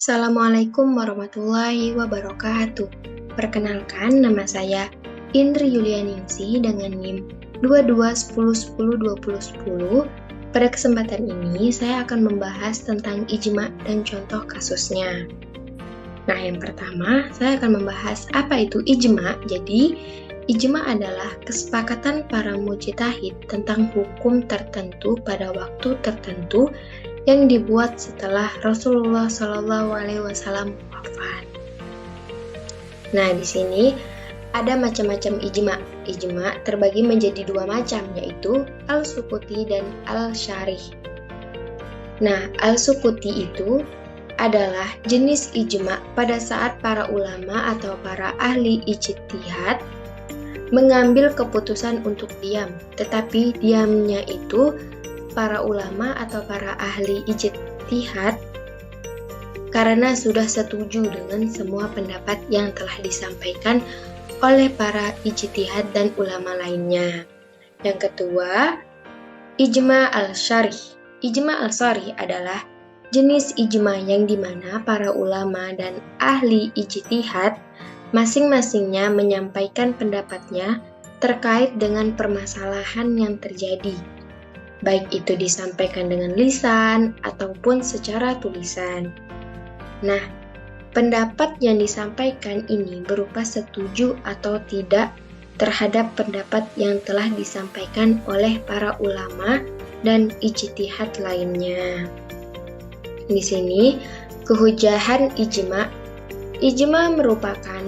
Assalamualaikum warahmatullahi wabarakatuh. Perkenalkan, nama saya Indri Yulianingsi dengan NIM 2210102010. Pada kesempatan ini, saya akan membahas tentang ijma dan contoh kasusnya. Nah, yang pertama, saya akan membahas apa itu ijma. Jadi, ijma adalah kesepakatan para mujtahid tentang hukum tertentu pada waktu tertentu yang dibuat setelah Rasulullah SAW wafat. Nah, di sini ada macam-macam ijma. Ijma terbagi menjadi dua macam, yaitu al-sukuti dan al-syarih. Nah, al-sukuti itu adalah jenis ijma pada saat para ulama atau para ahli ijtihad mengambil keputusan untuk diam, tetapi diamnya itu para ulama atau para ahli ijtihad karena sudah setuju dengan semua pendapat yang telah disampaikan oleh para ijtihad dan ulama lainnya. Yang kedua, ijma al-syarih. Ijma al-syarih adalah jenis ijma yang dimana para ulama dan ahli ijtihad masing-masingnya menyampaikan pendapatnya terkait dengan permasalahan yang terjadi, baik itu disampaikan dengan lisan ataupun secara tulisan. Nah, pendapat yang disampaikan ini berupa setuju atau tidak terhadap pendapat yang telah disampaikan oleh para ulama dan ijtihad lainnya. Di sini, kehujahan ijma. Ijma merupakan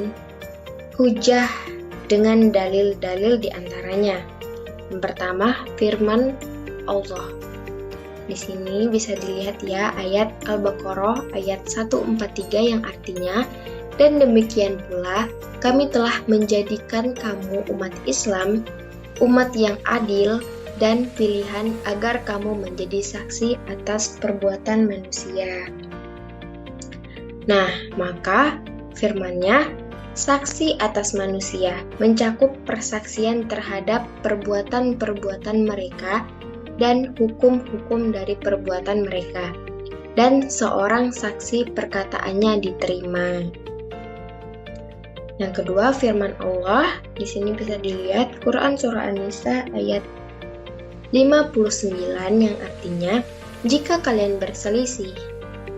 hujah dengan dalil-dalil diantaranya. Yang pertama, firman Allah. Di sini bisa dilihat ya ayat Al-Baqarah ayat 143 yang artinya, dan demikian pula kami telah menjadikan kamu umat Islam, umat yang adil dan pilihan agar kamu menjadi saksi atas perbuatan manusia. Nah, maka firman-Nya saksi atas manusia mencakup persaksian terhadap perbuatan-perbuatan mereka dan hukum-hukum dari perbuatan mereka, dan seorang saksi perkataannya diterima. Yang kedua, firman Allah, di sini bisa dilihat Quran Surah An-Nisa ayat 59 yang artinya, jika kalian berselisih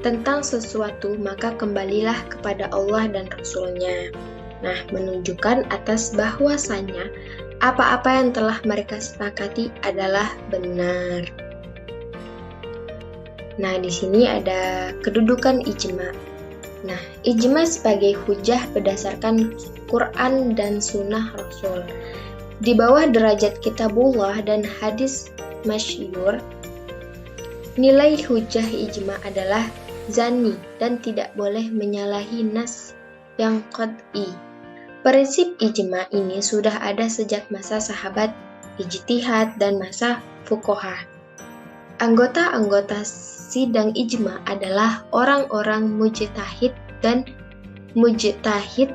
tentang sesuatu, maka kembalilah kepada Allah dan Rasul-Nya. Nah, menunjukkan atas bahwasannya apa-apa yang telah mereka sepakati adalah benar. Nah, di sini ada kedudukan ijma. Nah, ijma sebagai hujah berdasarkan Quran dan Sunnah Rasul. Di bawah derajat kitabullah dan hadis masyhur, nilai hujah ijma adalah zanni dan tidak boleh menyalahi nas yang qad'i. Prinsip ijma ini sudah ada sejak masa sahabat ijtihad dan masa fuqaha. Anggota-anggota sidang ijma adalah orang-orang mujtahid, dan mujtahid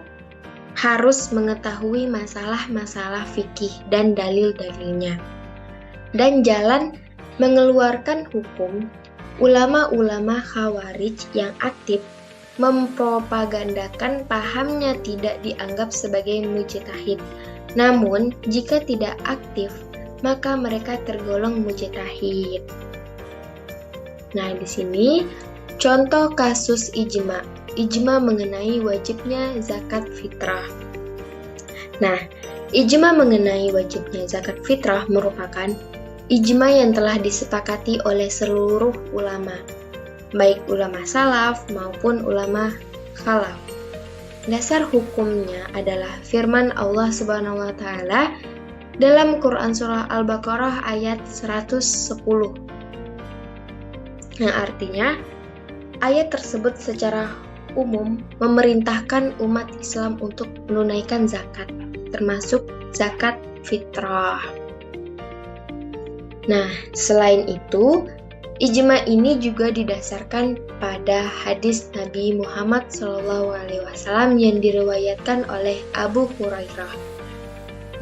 harus mengetahui masalah-masalah fikih dan dalil-dalilnya. Dan jalan mengeluarkan hukum, ulama-ulama Khawarij yang aktif mempropagandakan pahamnya tidak dianggap sebagai mujtahid. Namun, jika tidak aktif, maka mereka tergolong mujtahid. Nah, di sini contoh kasus ijma. Ijma mengenai wajibnya zakat fitrah. Nah, ijma mengenai wajibnya zakat fitrah merupakan ijma yang telah disepakati oleh seluruh ulama, baik ulama salaf maupun ulama khalaf. Dasar hukumnya adalah firman Allah Subhanahu wa taala dalam Quran surah Al-Baqarah ayat 110. Yang artinya, ayat tersebut secara umum memerintahkan umat Islam untuk menunaikan zakat, termasuk zakat fitrah. Nah, selain itu, ijma ini juga didasarkan pada hadis Nabi Muhammad SAW yang diriwayatkan oleh Abu Hurairah.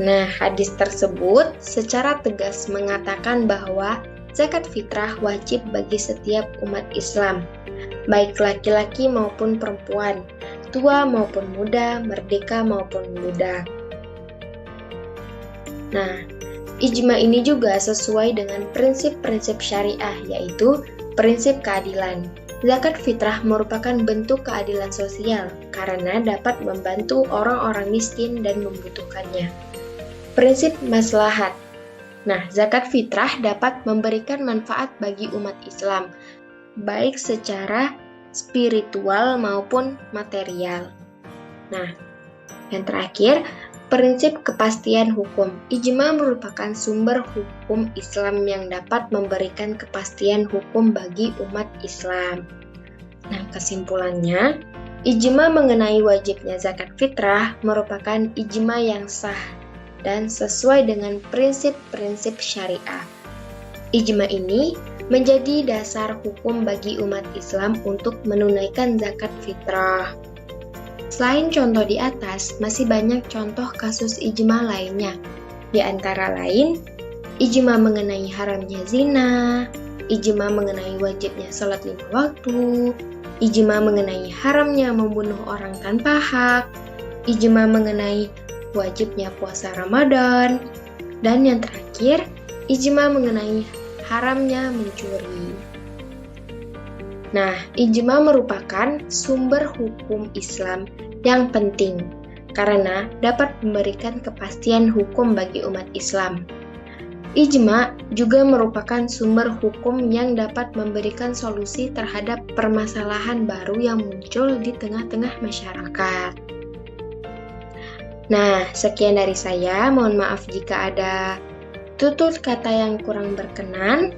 Nah, hadis tersebut secara tegas mengatakan bahwa zakat fitrah wajib bagi setiap umat Islam, baik laki-laki maupun perempuan, tua maupun muda, merdeka maupun budak. Nah, ijma ini juga sesuai dengan prinsip-prinsip syariah, yaitu prinsip keadilan. Zakat fitrah merupakan bentuk keadilan sosial karena dapat membantu orang-orang miskin dan membutuhkannya. Prinsip maslahat. Nah, zakat fitrah dapat memberikan manfaat bagi umat Islam, baik secara spiritual maupun material. Nah, yang terakhir, prinsip kepastian hukum. Ijma merupakan sumber hukum Islam yang dapat memberikan kepastian hukum bagi umat Islam. Nah, kesimpulannya, ijma mengenai wajibnya zakat fitrah merupakan ijma yang sah dan sesuai dengan prinsip-prinsip syariah. Ijma ini menjadi dasar hukum bagi umat Islam untuk menunaikan zakat fitrah. Selain contoh di atas, masih banyak contoh kasus ijma lainnya. Di antara lain, ijma mengenai haramnya zina, ijma mengenai wajibnya sholat 5 waktu, ijma mengenai haramnya membunuh orang tanpa hak, ijma mengenai wajibnya puasa Ramadan, dan yang terakhir, ijma mengenai haramnya mencuri. Nah, ijma merupakan sumber hukum Islam yang penting karena dapat memberikan kepastian hukum bagi umat Islam. Ijma juga merupakan sumber hukum yang dapat memberikan solusi terhadap permasalahan baru yang muncul di tengah-tengah masyarakat. Nah, sekian dari saya. Mohon maaf jika ada tutur kata yang kurang berkenan.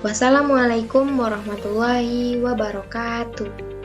Wassalamualaikum warahmatullahi wabarakatuh.